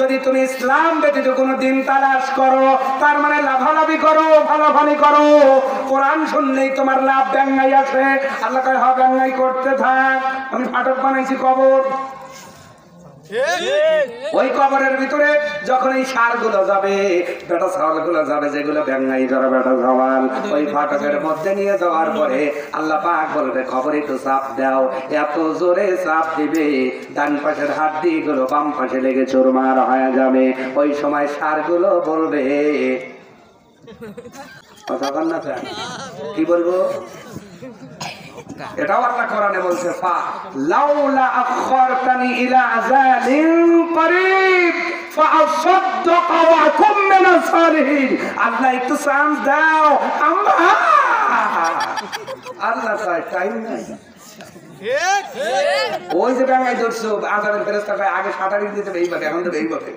যদি তুমি ইসলাম ব্যতীত কোনো দিন তালাশ করো, তার মানে লাভালাভি করো, ফালাফালি করো, কোরআন শুনলেই তোমার লাভ ব্যাঙ্গাই আছে। আল্লাহ কয় হ্যাঁ ব্যাঙ্গাই করতে থাক। আমি ফাটক বানাইছি কবর, ওই কবরের ভিতরে যখন এই সার গুলো যাবে, বেটা ছাওয়াল গুলো যাবে, যেগুলো ব্যাঙ্গাই ধরা বেটা ছাওয়াল, ওই ফাটকের মধ্যে নিয়ে যাওয়ার পরে আল্লাহ পাক বলবে খবর একটু চাপ দাও। এত জোরে চাপ দিবে ডান পাশের হাড্ডি গুলো বাম পাশে লেগে চুরমার হয়ে যাবে। ওই সময় সার গুলো বলবে, কথা বল না স্যার, কি বলবো? এটাও আল্লাহ কোরআনে বলছে ফা লাউলা আখরতানি ইলা আযালিন করিব ফাআসাদদাকা ওয়া আকুম মিনাস সালিহিন। আল্লাহ একটু চান্স দাও। আল্লাহ কয় টাইম নাই। ওই যে ব্যাঙ্গাই ধরছো আজানের ফেরেশতা কয় আগে সাঁতারি দিতে এইভাবে, এখন তো এইভাবে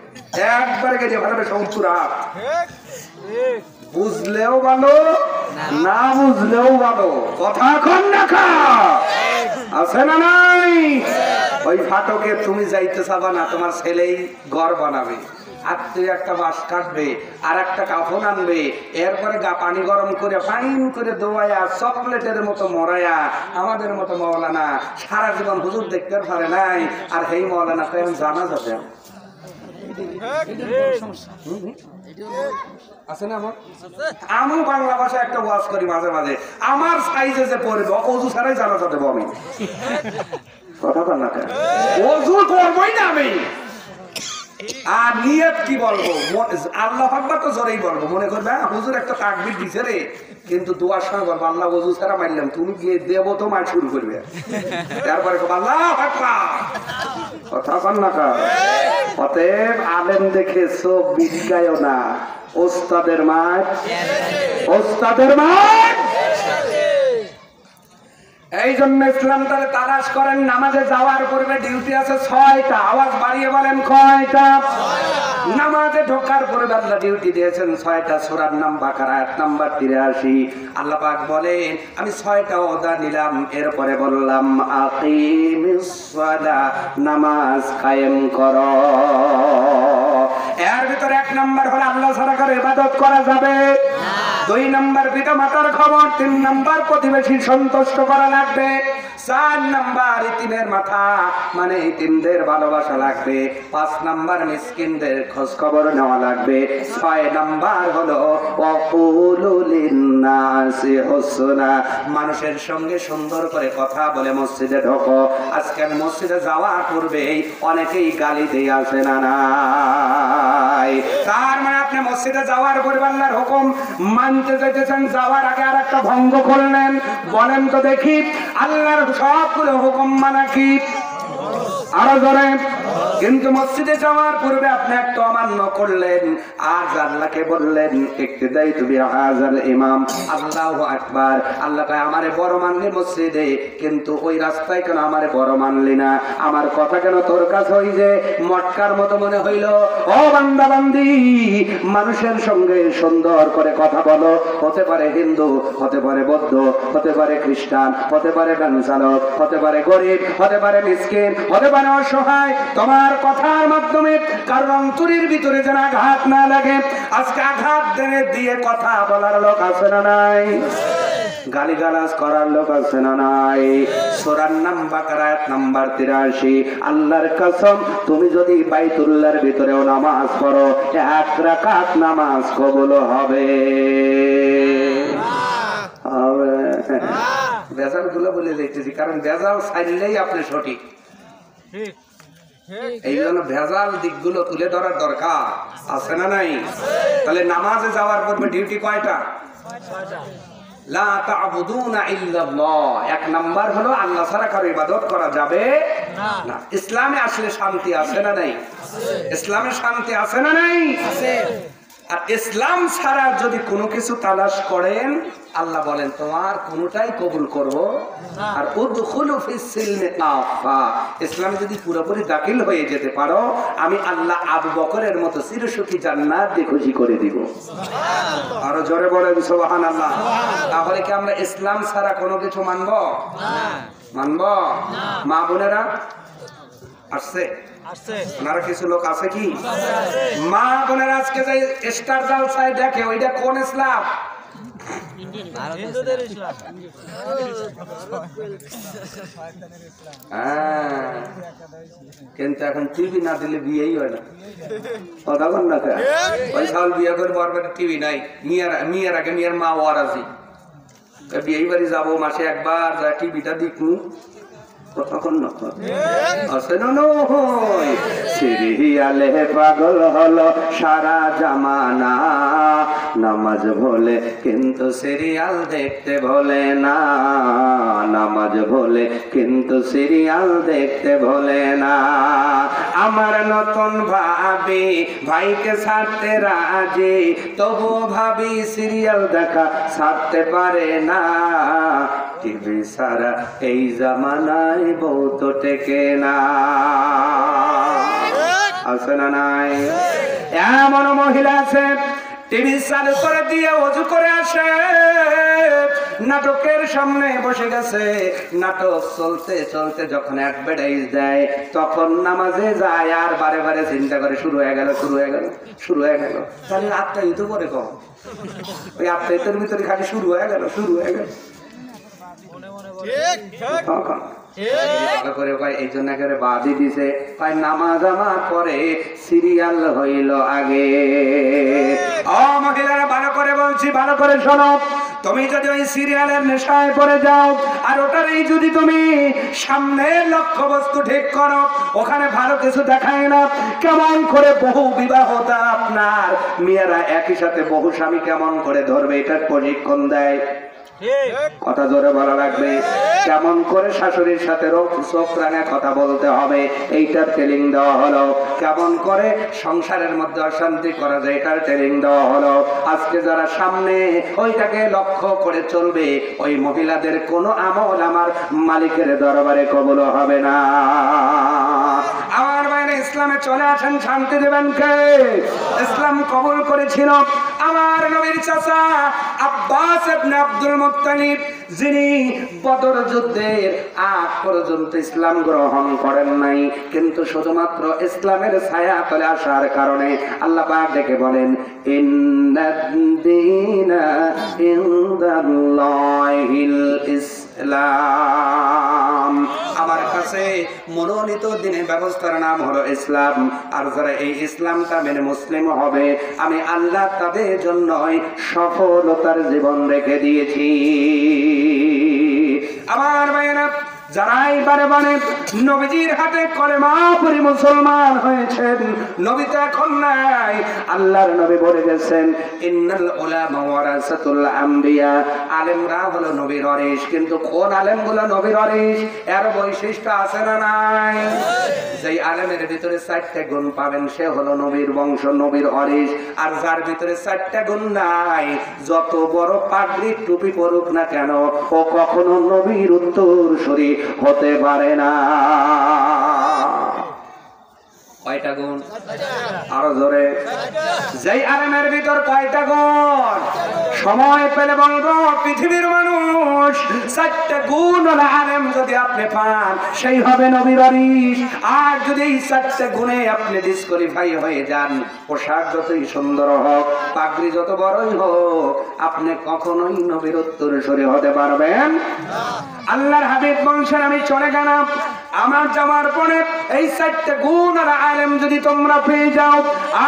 একবারে গেছে ভালো সৌচুরা। বুঝলেও ভালো, না বুঝলেও ভালো, কথা কন না খা আছে না নাই? ওই ফাটকে তুমি যাইতে চাবা না, তোমার ছেলেই ঘর বানাবে, আর তুই একটা বাঁশ কাটবে, আর একটা কাফন আনবে, এরপরে পানি গরম করে ফাইন করে দোয়াইয়া চকলেটের মতো মরাইয়া আমাদের মতো মৌলানা সারা জীবন হুজুর দেখতে পারে নাই, আর সেই মৌলানা তো এখন জানা যাবে আছে না? আমি বাংলা ভাষায় একটা ওয়াজ করি মাঝে মাঝে, আমার সাইজে যে পড়বে অজু ছাড়াই জানাজা দেবো আমি। কথা বল না, অজু করবোই না আমি। আর নিয়ত কি বলবো? আল্লাহ আকবার তো জোরেই বলবো, মনে করবে হুজুর একটা তাকবীর দিছে রে, কিন্তু দোয়ার সময় বলবো আল্লাহ অজু ছাড়া মারলাম, তুমি গিয়ে দেবো তো মার শুরু করবে, তারপরে আল্লাহ আকবার। কথা বল না কা? অতএব আলেম দেখে চোখ বিজ্ঞায়ও না, ওস্তাদের মাঠ, ওস্তাদের মাঠ। এই জন্য ইসলামটারে তালাশ করেন। নামাজে যাওয়ার পূর্বে ডিউটি আছে 6টা, আওয়াজ বাড়িয়ে বলেন কয়টা? নামাজে ঢোকার পূর্বে আল্লাহ ডিউটি দিয়েছেন 6টা। সূরার নাম বাকারা, আয়াত নাম্বার 83। আল্লাহ পাক বলেন আমি 6টা ওয়াদা নিলাম, এরপরে বললাম আকিমিস সালাহ, নামাজ কায়েম করো। এর ভিতরে 1 নাম্বার হলো আল্লাহ ছাড়া কারো ইবাদত করা যাবে না, 2 নাম্বার পিতা মাতার খবর, 3 নাম্বার প্রতিবেশী সন্তুষ্ট করা লাগবে, 4 নাম্বার ইতিমের মাথা মানে ইতিমদের ভালোবাসা লাগবে, 5 নাম্বার মিসকিনদের খোঁজ খবর নেওয়া লাগবে, 6 নাম্বার হলো ওয়াকুলু লিন্নাসি হুসনা, মানুষের সঙ্গে সুন্দর করে কথা বলে মসজিদে ঢোকো। আজকে আমি মসজিদে যাওয়ার পূর্বেই অনেকেই গালি দিয়ে আসে না নাই, তার মানে আপনি মসজিদে যাওয়ার পূর্বে আল্লাহর হুকুম মানতে চাইতেছেন, যাওয়ার আগে আর একটা ভঙ্গ করলেন। বলেন তো দেখি আল্লাহর সবগুলো হুকুম মানা কি? আরো ধরে। কিন্তু মসজিদে যাওয়ার পূর্বে আপনি একটা অমান্য করলেন, আর আল্লাহকে বললেন ইক্তিদাই তুমি হাজাল ইমাম, আল্লাহু আকবার। আল্লাহ কয় আমারে বড় মানলি মসজিদে, কিন্তু ওই রাস্তায় কেন আমারে বড় মানলি না? আমার কথা কেন তোর কাছে ওই যে মটকার মতো মনে হইল? ও বান্দা বান্দি, মানুষের সঙ্গে সুন্দর করে কথা বলো। হতে পারে হিন্দু, হতে পারে বৌদ্ধ, হতে পারে খ্রিস্টান, হতে পারে ভ্যান চালক, হতে পারে গরিব, হতে পারে মিসকিন, হতে পারে অসহায়। তোমার কথার মাধ্যমে কারণ অন্তরের ভিতরে যেন আঘাত না লাগে। আজকে আঘাত দিয়ে কথা বলার লোক আছে না নাই? গালিগালাজ করার লোক আছে না নাই? সূরার নাম বাকারা, আয়াত নাম্বার 83। আল্লাহর কসম, তুমি যদি বাইতুল্লাহর ভিতরেও নামাজ পড়ো, 1 রাকাত নামাজ কবুল হবে। ভেজাল গুলো বলে দেখতেছি, কারণ ভেজাল চাইলেই আপনি সঠিক। এই জন্য ভেজাল দিকগুলো তুলে ধরার দরকার আছে না নাই? তাহলে নামাজে যাওয়ার পূর্বে ডিউটি কয়টা? লা তা'বুদুনা ইল্লাল্লাহ। 1 নাম্বার হলো আল্লাহ ছাড়া কারো ইবাদত করা যাবে না। ইসলামে আসলে শান্তি আছে না নাই? ইসলামে শান্তি আছে না নাই? আর ইসলাম ছাড়া যদি কোনো কিছু তালাশ করেন, আল্লাহ বলেন তোমার কোনটাই কবুল করব। আর উদখুলু ফিস সিলমি কাফা, ইসলামে যদি পুরোপুরি দাখিল হয়ে যেতে পারো, আমি আল্লাহ আবু বকরের মতো চিরসুখী জান্নাত দিয়ে খুশি করে দিব। সুবহানাল্লাহ। আরো জোরে বলেন সুবহানাল্লাহ। তাহলে কি আমরা ইসলাম ছাড়া কোনো কিছু মানব না? মানব না। মা বোনেরা আসছে আপনারা কিছু লোক আছে কি মা বোনের আজকে যে স্টার জালসায় দেখে ওইটা কোন ইসলাম? কিন্তু এখন টিভি না দিলে বিয়েই হয় না। কথা বল না, ওই সাল বিয়ে করে বরবার টিভি নাই। মিয়ার আগে মিয়ার মা ওয়ার আছে, বিয়ে বাড়ি যাবো মাসে একবার, যা টিভিটা দেখু সিরিয়ালে পাগল হলো সারা জামানা, নামাজ ভোলে কিন্তু সিরিয়াল দেখতে ভোলে না, নামাজ ভোলে কিন্তু সিরিয়াল দেখতে ভোলে না। আমার নতুন ভাবি ভাইকে ছাড়তে রাজি, তবু ভাবি সিরিয়াল দেখা ছাড়তে পারে না। টিভি সারা এই জামানায় বউ তো টেকে না, আছে না নাই? এমন মহিলা আছে টিভি চালু করে দিয়ে ওযু করে আসে, নাটকের সামনে বসে গেছে, নাটক চলতে চলতে যখন অ্যাডভার্টাইজ দেয় তখন নামাজে যায় আর বারে বারে চিন্তা করে শুরু হয়ে গেল, শুরু হয়ে গেল, শুরু হয়ে গেল। তাহলে আপ্যায়িত করে কম, ওই আপ্যায়িতের ভিতরে খালি শুরু হয়ে গেল, শুরু হয়ে গেল। এই জন্য করে বাদি দিছে, নামাজ আমার পরে সিরিয়াল হইল আগে। ও মহিলারা ভালো করে বলছি, ভালো করে শোনো। তুমি যদি ওই সিরিয়ালের নেশায় পড়ে যাও আর ওটারই যদি তুমি সামনে লক্ষ্য বস্তু ঠিক করো, ওখানে ভালো কিছু দেখায় না। কেমন করে বহু বিবাহতা আপনার মেয়েরা একই সাথে বহু স্বামী কেমন করে ধরবে এটার প্রশিক্ষণ দেয়। কথা জোরে বলা লাগবে। কেমন করে শাশুড়ির সাথে চোখ রাঙা কথা বলতে হবে এইটার ট্রেনিং দেওয়া হলো। কেমন করে সংসারের মধ্যে অশান্তি করা যায় এটার ট্রেনিং দেওয়া হলো। আজকে যারা সামনে ওইটাকে লক্ষ্য করে চলবে, ওই মহিলাদের কোনো আমল আমার মালিকের দরবারে কবুল হবে না। আমার বাইরে ইসলামে চলে আসেন, শান্তি দেবেন কে? ইসলাম কবুল করেছিল আমার নবীর চাচা আব্বাস ইবনে আব্দুল মুত্তালিব, যিনি বদর যুদ্ধের আগ পর্যন্ত ইসলাম গ্রহণ করেন নাই, কিন্তু শুধুমাত্র ইসলামের ছায়া তলে আসার কারণে আল্লাহ পাক ডেকে বলেন, ইন্নাদ-দীনা ইনদাল্লাহিল ইসলাম। আমার কাছে মনোনীত দিনের ব্যবস্থার নাম হলো ইসলাম। আর যারা এই ইসলামটা মেনে মুসলিম হবে, আমি আল্লাহ তাদের জন্য সফলতার জীবন রেখে দিয়েছি। আমার ভাইয়েরা, যারাই বারে বারে নবীজির হাতে কলেমা পড়ে মুসলমান হয়েছেন, নবী তো এখন নাই। আল্লাহর নবী বলে গেছেন, ইন্নাল উলামা ওয়ারাসাতুল আম্বিয়া, আলেমরা হলো নবীর ওয়ারিস। কিন্তু কোন আলেমগুলো নবীর ওয়ারিস, এর বৈশিষ্ট্য আছে না নাই? যেই আলেমের ভিতরে 4টা গুণ পাবেন সে হলো নবীর বংশ, নবীর ওয়ারিস। আর যার ভিতরে 4টা গুণ নাই, যত বড় পাগড়ি টুপি পরুক না কেন, ও কখনো নবীর উত্তরসূরি হতে পারে না। কয়টা গুণ? আরো জোরে। যেই আলেমের ভিতর কয়টা গুণ? সময় পেলে বলবো পৃথিবীর মানুষ 4টা গুণ আলেম যদি আপনি পান, সেই হবে নবীর ওয়ারিস। আর যদি এই 4টা গুণে আপনি ডিসকোয়ালিফাই হয়ে যান, পোশাক যতই সুন্দর হোক, পাগড়ি যত বড়ই হোক, আপনি কখনোই নবীর উত্তরসূরি হতে পারবেন না। আল্লাহর হাবিব বংশের আমি চলে গেলাম, আমার যাওয়ার পরে এই 4টা গুণ আর আলেম যদি তোমরা পেয়ে যাও,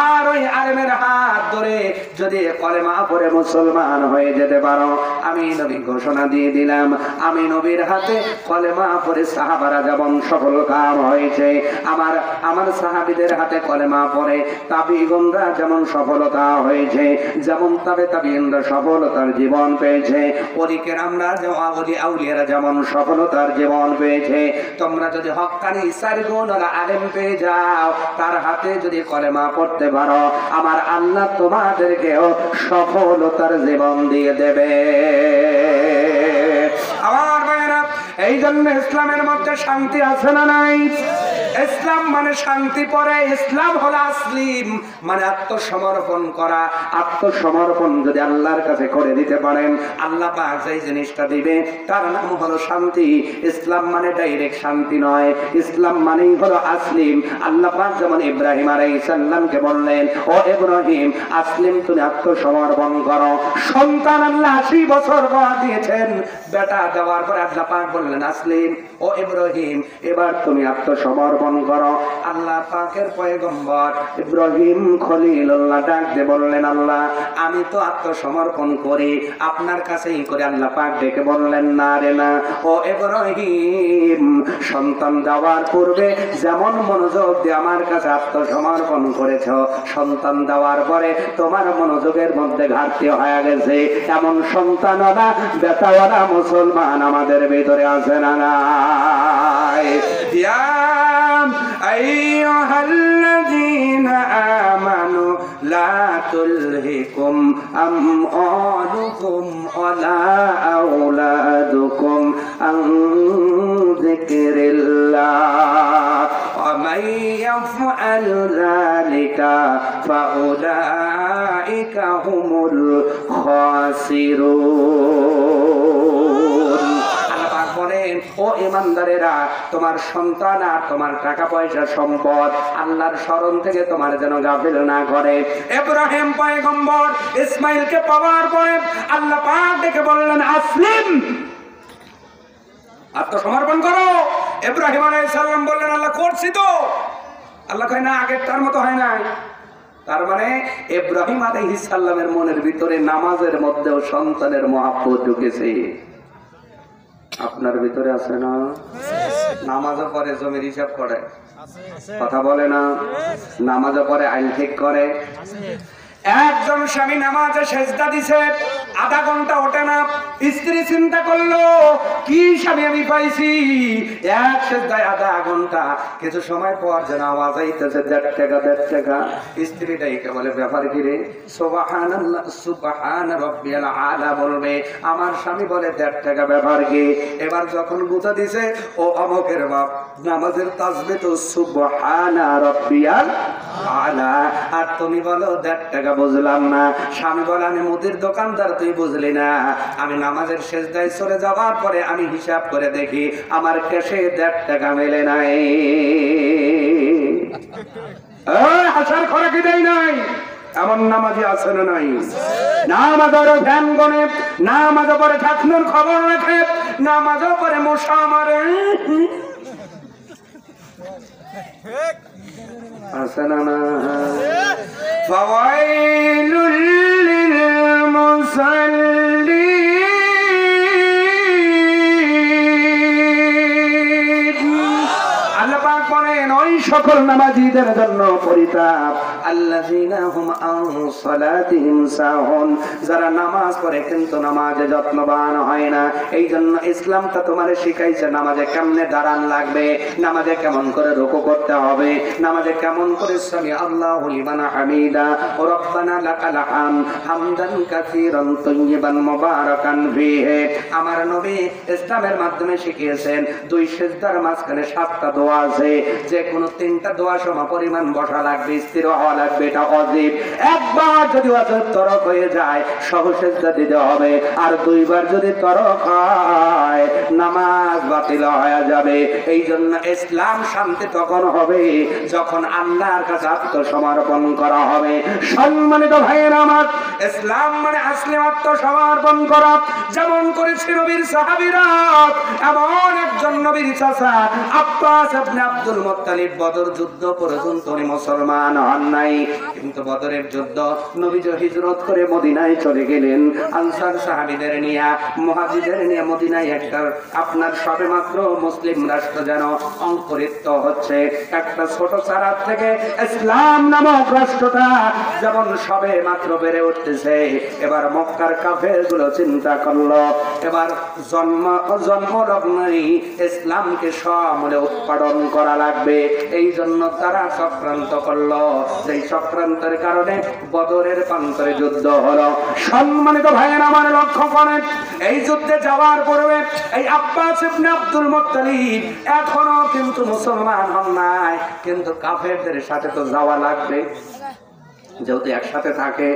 আর ওই আলেমের হাত ধরে যদি কলেমা পড়ে মুসলমান হয়ে যেতে পারো, আমি নবী ঘোষণা দিয়ে দিলাম, আমি নবীর হাতে কলেমা পড়ে সাহাবারা যেমন সফল কাম হয়েছে, আমার সাহাবীদের হাতে কলেমা পড়ে তাবিঈনরা যেমন সফলতা হয়েছে, যেমন তাবিঈনরা সফলতার জীবন পেয়েছে, ওলি কেরামরা যেমন ওলি আউলিয়ারা যেমন সফলতার জীবন পেয়েছে, তোমরা যদি হক্কানি 4 গুণ আলেম পেয়ে যাও, তার হাতে যদি কলেমা পড়তে পারো, আমার আল্লাহ তোমাদেরকেও সফলতার জীবন দিয়ে দেবে। আমার ভাইয়েরা, এই জন্য ইসলামের মধ্যে শান্তি আছে না নাই? ইসলাম মানে শান্তি পরে, ইসলাম হলো আসলিম মানে আত্মসমর্পণ করা। আত্মসমর্পণ যদি আল্লাহর কাছে করে দিতে পারেন, আল্লাহ পাক যেই জিনিসটা দিবে তার নাম হলো শান্তি। ইসলাম মানে ডাইরেক্ট শান্তি নয়, ইসলাম মানেই হলো আসলিম। আল্লাহ পাক যেমন ইব্রাহিম আলাইহিস সালামকে বললেন, ও ইব্রাহিম আসলিম, তুমি আত্মসমর্পণ করো। সন্তান আল্লাহ 80 বছর বয়স দিয়েছেন, বেটা দেওয়ার পর আল্লাহ পাক বললেন, আসলিম, ও ইব্রাহিম এবার তুমি আত্মসমর্পণ করো। আল্লাহ পাকের পয়গম্বর ইব্রাহিম খলিলুল্লাহ ডাক দিয়ে বললেন, আল্লাহ আমি তো আত্মসমর্পণ করি, আপনার কাছেই করে। আল্লাহ পাক ডেকে বললেন, না রে না, ও ইব্রাহিম সন্তান দেওয়ার পূর্বে যেমন মনোযোগ দিয়ে আমার কাছে আত্মসমর্পণ করেছ, সন্তান দেওয়ার পরে তোমার মনোযোগের মধ্যে ঘাটতি হয়ে গেছে, এমন সন্তানওয়ালা বেটাওয়ালা মুসলমান আমাদের ভিতরে আছে না নাই? ইয়া আইয়ুহাল্লাযীনা আমানু লা তুলহিকুম আমওয়ালুকুম ওয়ালা আওলাদুকুম আন যিকরিল্লাহ ওয়া মান ইয়াফআল যালিকা ফাউলাইকা হুমুল খাসিরুন। আল্লাহ পাক বলেন, ও ঈমানদারেরা, তোমার সন্তান আর তোমার টাকা পয়সা সম্পদ আল্লাহর স্মরণ থেকে তোমার যেন গাফিল না করে। ইব্রাহিম পয়গম্বর ইসমাইলকে পাওয়ার পরে আল্লাহ পাক ডেকে বললেন, আসলিম, আত্মসমর্পণ করো। ইব্রাহিম আলাইহিস সালাম বললেন, আল্লাহ করছি তো। আল্লাহ কয়, না, আগের তার মতো হয় নাই। তার মানে ইব্রাহিম আলাইহিস সালামের মনের ভিতরে নামাজের মধ্যেও সন্তানের মহব্বত ঢুকেছে। আপনার ভিতরে আছে না? নামাজও পরে জমির হিসাব করে, কথা বলে না, নামাজও পরে আইন ঠিক করে। একজন স্বামী নামাজে সেজদা দিছে, আধা ঘন্টা ওঠে না। স্ত্রী চিন্তা করলো, কি স্বামী আমি পাইছি, এক সেজদায় আধা ঘন্টা। কিছু সময় পর যেন আওয়াজ আইতেছে, 1.5 টাকা 1.5 টাকা। স্ত্রী ডাইকে বলে, ব্যাপার কি রে? সুবহানাল্লাহ, সুবহান রাব্বিয়াল আলা বলবে। আমার স্বামী বলে, 1.5 টাকা, ব্যাপার কি? এবার যখন গুতা দিছে, ও অমকের বাপ, নামাজের তাসবিহ তো সুবহানা রাব্বিয়াল আলা, আর তুমি বলো 1.5 টাকা। বুঝলাম না। স্বামী বলে, আমি মুদির দোকানদার, তুই বুঝলি না? আমি নামাজের সেজদায় চলে যাওয়ার পরে আমি হিসাব করে দেখি আমার ক্যাশে 1.5 টাকা মেলে নাই। হাসার খোরাকি দেয় নাই, এমন নামাজি আছে না নাই? নামাজের ধ্যান গনে, নামাজ পরে ঠাকুরের খবর রাখে, নামাজ পরে মশা মারে, আছে না না? ফাওয়াইলুল লিল মুসাল্লিন। আল্লাহ পাক বলেন, ওই সকল নামাজীদের জন্য পরিতাপ, আল্লাযীনা হুম আন সালাতিহিম সাহুন, যারা নামাজ পড়ে কিন্তু নামাজে যত্নবান হয় না। এই জন্য ইসলামটা তোমারে শিখাইছে নামাজে কেমনে দাঁড়ান লাগবে, নামাজে কেমন করে রুকু করতে হবে, নামাজে কেমন করে সামি আল্লাহু লিমান হামিদা ও রব্বানা লাকাল হামদ হামদান কাসীরান তাইয়িবান মুবারাকান ফীহি। আমার নবী ইসলামের মাধ্যমে শিখিয়েছেন 2 সিজদার মাঝখানে 7টা দোয়া আছে, যে কোনো 3টা দোয়া সম পরিমাণ বসা লাগবে, স্থির হওয়া লাগবে, এটা অজীব। একবার যদি ওয়াজিব তরক হয়ে যায় সহ সিজদা দিতে হবে, আর 2বার যদি তরক হয় নামাজ বাতিল হয়ে যাবে। এই জন্য ইসলাম শান্তি তখন হবে যখন আল্লাহর কাছে আত্মসমর্পণ করা হবে। সম্মানিত ভাইয়েরা আমার, ইসলাম মানে আসলে আত্মসমর্পণ করা। যেমন করেছে নবীর সাহাবীরা, এমন একজন নবীর চাচা আব্বাস ইবনে আব্দুল মুত্তালিব বদর যুদ্ধ পর্যন্ত উনি মুসলমান হন নাই, কিন্তু বদরের যুদ্ধ নবীজি হিজরত করে মদিনায় চলে গেলেন। আনসার সাহাবীদের নিয়ে, মুহাজিরদের নিয়ে মদিনায় একটা আপনার সবেমাত্র মুসলিম রাষ্ট্র যেন অঙ্কুরিত হচ্ছে। একটা ছোট চারা থেকে ইসলাম নামক রাষ্ট্রটা যেমন সবে মাত্র বেড়ে উঠতেছে। এবার মক্কার কাফেরগুলো চিন্তা করলো, এবার জন্মলগ্নেই ইসলামকে সমূলে উৎপাদন করা লাগবে। এই জন্য তারা চক্রান্ত করলো যে এই চক্রান্তের কারণে বদরের প্রান্তরে যুদ্ধ হলো। সম্মানিত ভাইয়েরা আমার লক্ষ্য করেন, এই যুদ্ধে যাওয়ার পূর্বে এই আব্বাস ইবনে আব্দুল মুত্তালিব এখনো কিন্তু মুসলমান হন নাই, কিন্তু কাফেরদের সাথে তো যাওয়া লাগবে, যেহেতু একসাথে থাকে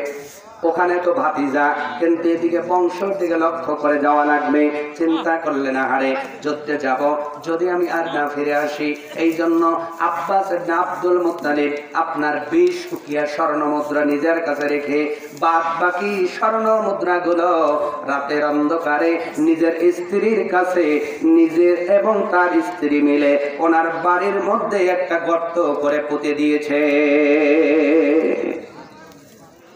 ওখানে তো ভাতিজা, কিন্তু এদিকে বংশের দিকে লক্ষ্য করে যাওয়া লাগবে। চিন্তা করলেন আহারে যুদ্ধে যাব, যদি আমি আর না ফিরে আসি, এই জন্য আব্বাস ইবনে আব্দুল মুত্তালিব আপনার 20 উকিয়া স্বর্ণ মুদ্রা নিজের কাছে রেখে বাদ বাকি স্বর্ণ মুদ্রাগুলো রাতের অন্ধকারে নিজের স্ত্রীর কাছে, নিজের এবং তার স্ত্রী মিলে ওনার বাড়ির মধ্যে একটা গর্ত করে পুঁতে দিয়েছে।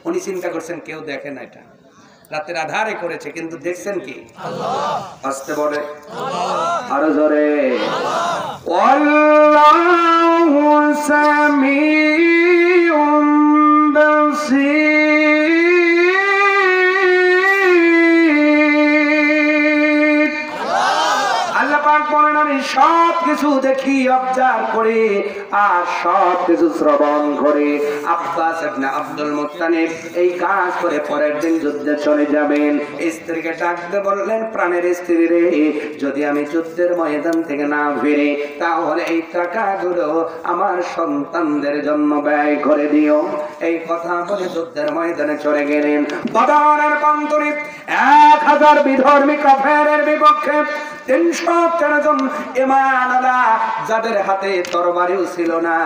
উনি চিন্তা করছেন কেউ দেখে না, এটা রাতের আধারে করেছে, কিন্তু দেখছেন কি আল্লাহ। আসতে বলে আরো জোরে, আল্লাহু সামিউম বাসীর। আল্লাহ পাক বলেন আমি সব কিছু দেখি, অবজার্ভ করি আর সব কিছু শ্রবণ করে। আব্বাস ইবনে আব্দুল মুত্তালিব এই কাজ করে পরের দিন যুদ্ধে চলে যাবেন। স্ত্রীকে ডাকতে বললেন, প্রাণের স্ত্রী রে, যদি আমি যুদ্ধের ময়দান থেকে না ফিরি তাহলে এই টাকাগুলো আমার সন্তানদের জন্য ব্যয় করে দিও। এই কথা বলে যুদ্ধের ময়দানে চলে গেলেন। বদরের প্রান্তরে 1000 বিধর্মী কাফেরের বিপক্ষে 313 জন ঈমানওয়ালা, যাদের হাতে তরবারিও ছিল না,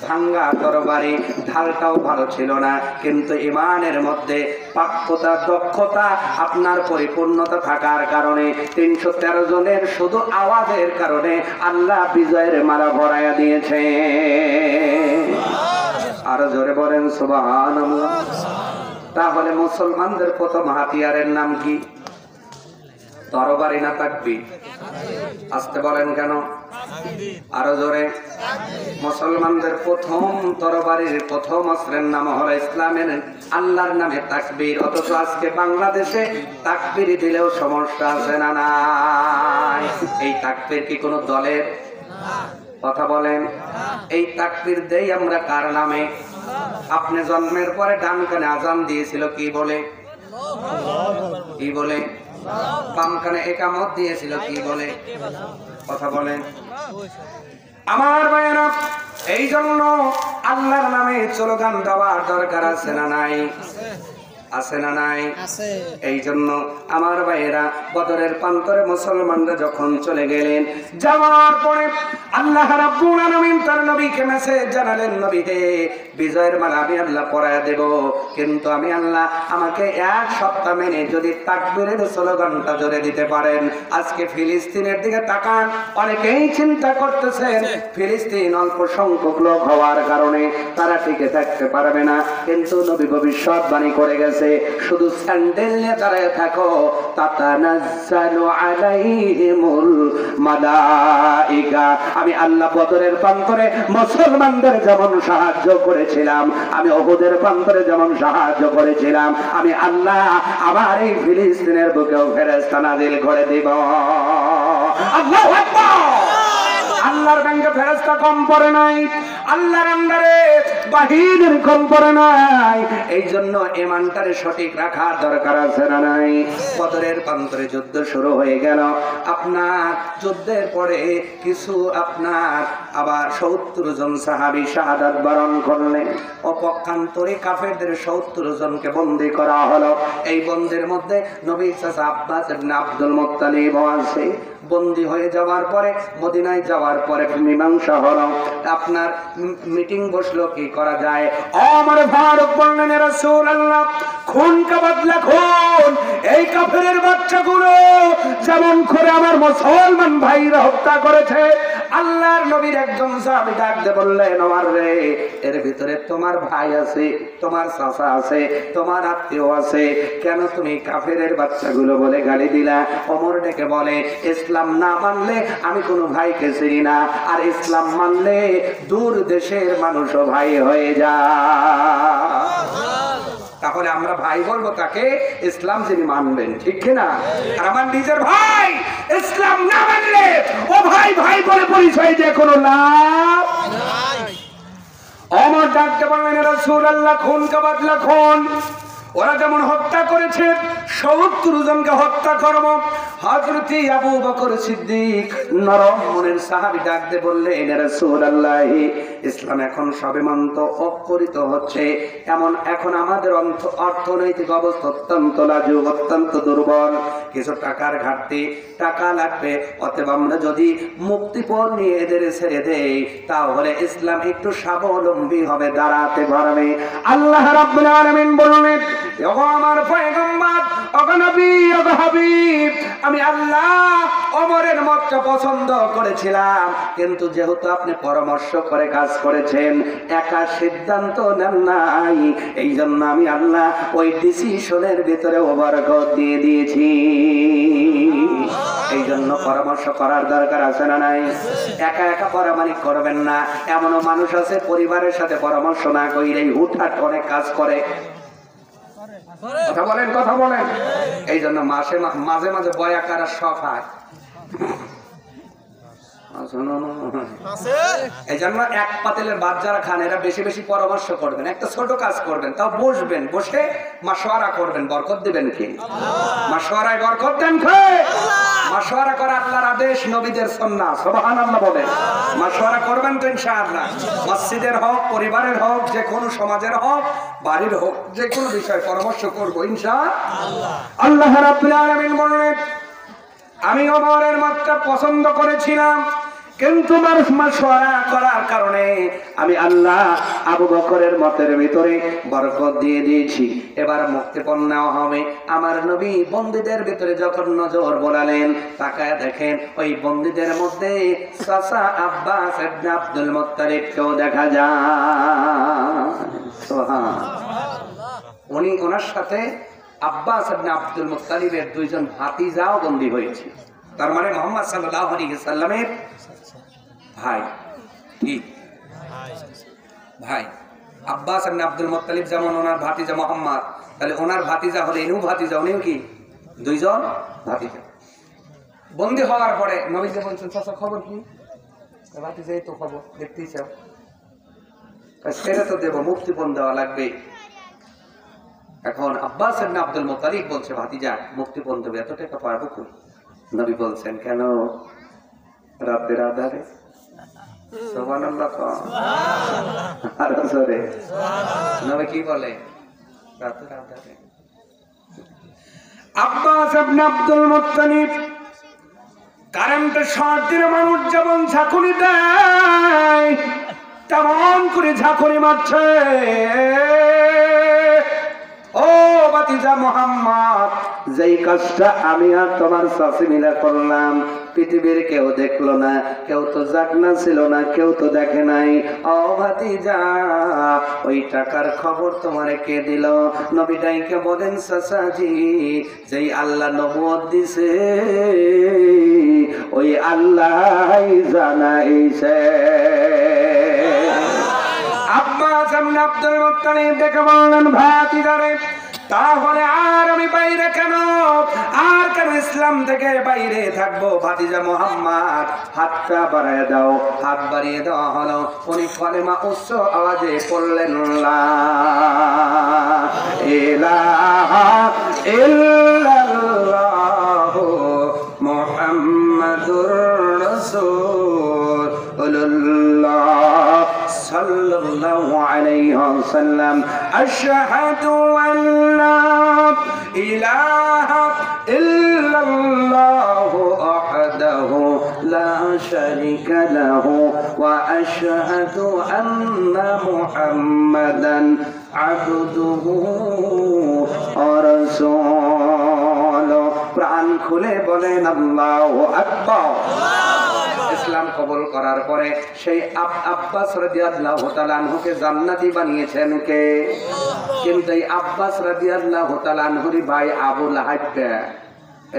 ভাঙ্গা তরবারি, ঢালটাও ভালো ছিল না, কিন্তু ঈমানের মধ্যে পাক্যতা, দক্ষতা, আপনার পরিপূর্ণতা থাকার কারণে 313 জনের শুধু আওয়াজের কারণে আল্লাহ বিজয়ের মালা ভরাইয়া দিয়েছে। আরো জোরে বলেন সুবহানাল্লাহ। তাহলে মুসলমানদের প্রথম হাতিয়ারের নাম কি? তরবারি না তাকবীর? আসতে বলেন কেন? আরো জোরে। মুসলমানদের প্রথম তরবারির প্রথম অস্ত্রের নাম হলো ইসলামের আল্লাহর নামে তাকবীর। অথচ আজকে বাংলাদেশে তাকবীর দিলেও সমস্যা আছে না নাই? এই তাকবীর কি কোনো দলের? কথা বলেন। এই তাকবীর দেই আমরা কার নামে? আপনি জন্মের পরে ডান কানে আজান দিয়েছিল কি বলে? কি বলে? বাম কানে একামত দিয়েছিল কি বলে? কথা বলেন। আমার ভাইয়েরা, এই জন্য আল্লাহর নামে স্লোগান দেওয়ার দরকার আছে না নাই? আছে না নাই? এই জন্য আমার ভাইয়েরা, বদরের প্রান্তরে মুসলমানরা যখন চলে গেলেন, যাওয়ার পরে আল্লাহ রাব্বুল আলামিন তার নবীকে মেসেজ জানালেন, নবী হে, বিজয়ের মালা আমি আল্লাহ পরায়া দেব, কিন্তু আমি আল্লাহ আমাকে 1 সপ্তাহ মেনে যদি তাকবীরের স্লোগানটা জোরে দিতে পারেন। আজকে ফিলিস্তিনের দিকে তাকান, অনেকেই চিন্তা করতেছেন ফিলিস্তিন অল্প সংখ্যক লোক হওয়ার কারণে তারা টিকে থাকতে পারবে না, কিন্তু নবী ভবিষ্যৎবাণী করে গেছে, শুধু স্যান্ডেল নিয়ে দাঁড়ায় থাকো, তাতানাজ্জালু আলাইহিমুল মালাইকা। আমি আল্লাহ বদরের প্রান্তরে মুসলমানদের যেমন সাহায্য করেছিলাম, আমি উহুদের প্রান্তরে যেমন সাহায্য করেছিলাম, আমি আল্লাহ আমার এই ফিলিস্তিনের বুকেও ফেরেশতা নাযিল করে দিব। আল্লাহু আকবার। আল্লাহর ব্যাংকে ফেরেশতা কম পড়ে নাই, আল্লাহর আন্ডারে বাহিনীর কম পড়ে নাই। এই জন্য ঈমানটারে সঠিক রাখার দরকার আছে না নাই? বদরের প্রান্তরে যুদ্ধ শুরু হয়ে গেল। আপনার যুদ্ধের পরে কিছু আপনার আবার 70 জন সাহাবী শাহাদাত বরণ করলেন। অপক্ষান্তরে কাফেরদের 70 জনকে বন্দী করা হলো। এই বন্দির মধ্যে নবীর চাচা আব্বাস ইবনে আব্দুল মুত্তালিব আছে। বন্দী হয়ে যাওয়ার পরে, মদিনায় যাওয়ার পরে মীমাংসা হলো, আপনার মিটিং বসলো কি করা যায়। ওমর ফারুক বললেন, ইয়া রাসূলুল্লাহ, খুন কা বদলা খুন। এই কাফেরের বাচ্চাগুলো যেমন করে আমার মুসলমান ভাইরা হত্যা করেছে। আল্লাহর নবীর একজন সাহাবী ডাকতে বললেন, ওমর রে, এর ভিতরে তোমার ভাই আছে, তোমার চাচা আছে, তোমার আত্মীয় আছে, কেন তুমি কাফেরের বাচ্চাগুলো বলে গালি দিলা? ওমর ডেকে বলে, ইসলাম না মানলে আমি কোনো ভাইকে চিনি না, আর ইসলাম মানলে দূর দেশের মানুষও ভাই হয়ে যায়। তাহলে আমরা ভাই বলবো তাকে ইসলাম যিনি মানবেন, ঠিক কিনা? আর আমার নিজের ভাই ইসলাম না মানলে ও ভাই ভাই বলে পরিচয় দিয়ে কোনো লাভ নাই। ওমর ডাকতে বললেন, রাসূলুল্লাহ খুন কা বদলা খুন। ওরা যেমন হত্যা করেছে ৭০ জনকে হত্যা করব। হযরত আবু বকর সিদ্দিক নরম মনের সাহাবী ডাকতে বললেন, ইয়া রাসূলুল্লাহ, ইসলাম এখন সবেমাত্র অক্ষরিত হচ্ছে, এমন এখন আমাদের অর্থনৈতিক অবস্থা অত্যন্ত লাজুক, অত্যন্ত দুর্বল, কিছু টাকার ঘাটতি, টাকা লাগবে। অতএব আমরা যদি মুক্তিপণ নিয়ে এদের ছেড়ে দেই তাহলে ইসলাম একটু স্বাবলম্বী হবে, দাঁড়াতে পারবে। আল্লাহ রাব্বুল আলামিন বললেন, ওগো আমার পয়গম্বর, ওগো নবী, ওগো হাবিব, আমি আল্লাহ ওমরের মতটা পছন্দ করেছিলাম, কিন্তু যেহেতু আপনি পরামর্শ করে কাজ করেছেন, একা সিদ্ধান্ত নেন নাই, এই জন্য আমি আল্লাহ ওই ডিসিশনের ভিতরে বরকত দিয়ে দিয়েছি। এই জন্য পরামর্শ করার দরকার আছে না নাই? একা একা পরামর্শ করবেন না। এমনও মানুষ আছে পরিবারের সাথে পরামর্শ না কইরেই হুটহাট অনেক কাজ করে। কথা বলেন। এই জন্য মাঝে মাঝে বয়া করার শখ হয়। এই জন্য এক পাতিলের ভাত যারা খান এরা বেশি বেশি পরামর্শ করবেন, একটা ছোট কাজ করবেন, তাও বসবেন, বসে মাশওয়ারা করবেন, বরকত দিবেন কি? মাশওয়ারায় বরকত দেন কে? মাশওয়ারা করা আল্লাহর আদেশ, নবীদের সুন্নাহ। সুবহানাল্লাহ বলেন। মাশওয়ারা করবেন তো ইনশাআল্লাহ। মসজিদের হোক, পরিবারের হোক, যে কোনো সমাজের হোক, বাড়ির হোক, যে কোনো বিষয়ে পরামর্শ করব ইনশাআল্লাহ। আল্লাহ রাব্বুল আলামিন বলেন, আমি ওমরের মতটা পছন্দ করেছিলাম, কিন্তু মানুষ মাশওয়ারা করার কারণে আমি আল্লাহ আবু বকরের মতের ভিতরে বরকত দিয়ে দিয়েছি। এবার মুক্তিপণ নেওয়া হবে। আমার নবী বন্দীদের ভিতরে যখন নজর বোলালেন, তাকায় দেখেন ওই বন্দীদের মধ্যে চাচা আব্বাস ইবনে আব্দুল মুত্তালিবকেও দেখা যায়। সুবহানাল্লাহ। উনি ওনার সাথে আব্বাস ইবনে আব্দুল মুত্তালিবের দুইজন ভাতিজাও বন্দী হয়েছে। তার মানে মুহাম্মদ সাল্লাল্লাহু আলাইহি সাল্লামের ভাই। কি ভাই? আব্বাস ইবনে আব্দুল মুত্তালিব যেমন ওনার ভাতিজা মুহাম্মদ, তাহলে ওনার ভাতিজা হলে ইনিও ভাতিজা, উনিও কি দুইজন ভাতিজা। বন্দী হওয়ার পরে নবীজি বলছেন, চাচা খবর কি? ভাতিজা এই তো খবর, দেখতেই চাও, সেটা তো দেব, মুক্তিপণ দেওয়া লাগবে। এখন আব্বাস ইবনে আব্দুল মুত্তালিব বলছে, ভাতিজা মুক্তিপণ দেবে, এত টাকা পারবো কই? নবী বলছেন, কেন? রাতের আধারে। সুবহানাল্লাহ। আরো জোরে। নবী কি বলে? রাতের আধারে। আব্বাস ইবনে আব্দুল মুত্তালিব কারেন্টের শর্ট দিয়ে মানুষ যেমন ঝাঁকুনি দেয় তেমন করে ঝাঁকুনি মারছে। ও ভাতিজা মুহাম্মদ, যেই কাজটা আমি আর তোমার চাচি মিলে করলাম পৃথিবীর কেউ দেখলো না, কেউ তো জাগনা ছিল না, কেউ তো দেখে নাই। ও ভাতিজা, ওই টাকার খবর তোমারে কে দিল? নবী ডাইকে বলেন, চাচাজি, যেই আল্লাহ নবুয়ত দিছে ওই আল্লাহই জানাইছে। আব্বাস ইবনে আব্দুল মুত্তালিব দেখে বললেন, ভাতিজারে, তাহলে আর আমি বাইরে কেন? আর কেন ইসলাম থেকে বাইরে থাকবো? ভাতিজা মুহাম্মদ, হাতটা বাড়িয়ে দাও। হাত বাড়িয়ে দেওয়া হলো। উনি কালেমা উচ্চ আওয়াজে পড়লেন, লা ইলাহা ইল্লাল্লাহু মুহাম্মাদুর রাসূলুল্লাহ সাল্লাল্লাহু আলাইহি ওয়াসাল্লাম, আশহাদু আল্লা ইলাহা ইল্লাল্লাহু ওয়াহদাহু লা শারীকা লাহু ওয়া আশহাদু আন্না মুহাম্মাদান আবদুহু ওয়া রাসূলুহু। প্রাণ খুলে বলেন আল্লাহু আকবার। ইসলাম কবুল করার পরে সেই আব্বাস রাদিয়াল্লাহু তাআলা আনহুকে জান্নাতি বানিয়েছেন কে? কিন্তু এই আব্বাস রাদিয়াল্লাহু তাআলা আনহুর ভাই আবু লাহাব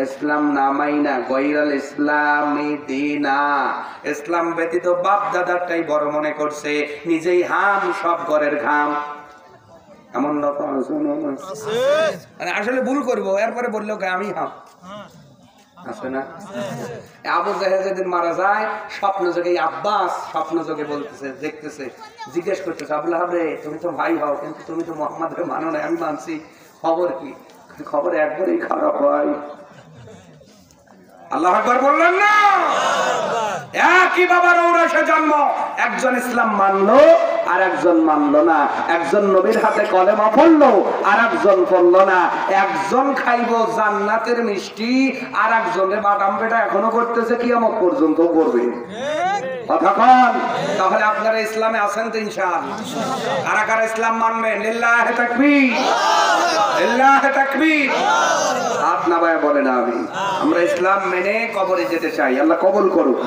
ইসলাম নামাইনা গায়রাল ইসলামি দিনা, ইসলাম ব্যতীত বাপ দাদারটাই বড় মনে করছে, নিজেই হাম সব ঘরের ঘাম। এমন লোক আছে, আসলে ভুল করবো এরপরে বললো আমি হাম। আছে না? আবু জাহেল যেদিন মারা যায় স্বপ্ন যোগে আব্বাস স্বপ্ন যোগে বলতেছে, দেখতেছে, জিজ্ঞেস করতেছে, আবুল আহাব রে, তুমি তো ভাই হও, কিন্তু তুমি তো মোহাম্মদকে মানো না। আমি মানছি, খবর কি? খবর একবারেই খারাপ হয়। আল্লাহ আকবার বললেন না? একই বাবার ঔরসে জন্ম, একজন ইসলাম মানলো আর একজন মানলো না, একজন নবীর হাতে কলেমা পড়লো আর একজন পড়লো না, একজন খাইবো জান্নাতের মিষ্টি আর একজনের বাদাম পেটা এখনো করতেছে, কিয়ামত পর্যন্ত করবে। কথা কন? তাহলে আপনারা ইসলামে আছেন তো ইনশাআল্লাহ? কারা কারা ইসলাম মানবেন? লিল্লাহি তাকবীর, লিল্লাহি তাকবীর। হাত নামায় বলেন আমিন। আমরা ইসলাম মেনে কবরে যেতে চাই, আল্লাহ কবুল করুক।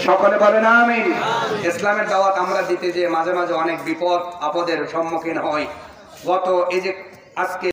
সকলে বলেন আমিন। ইসলামের দাওয়াত আমরা দিতে যে মাঝে মাঝে অনেক বিপদ আপদের সম্মুখীন হই। গত এই যে আজকে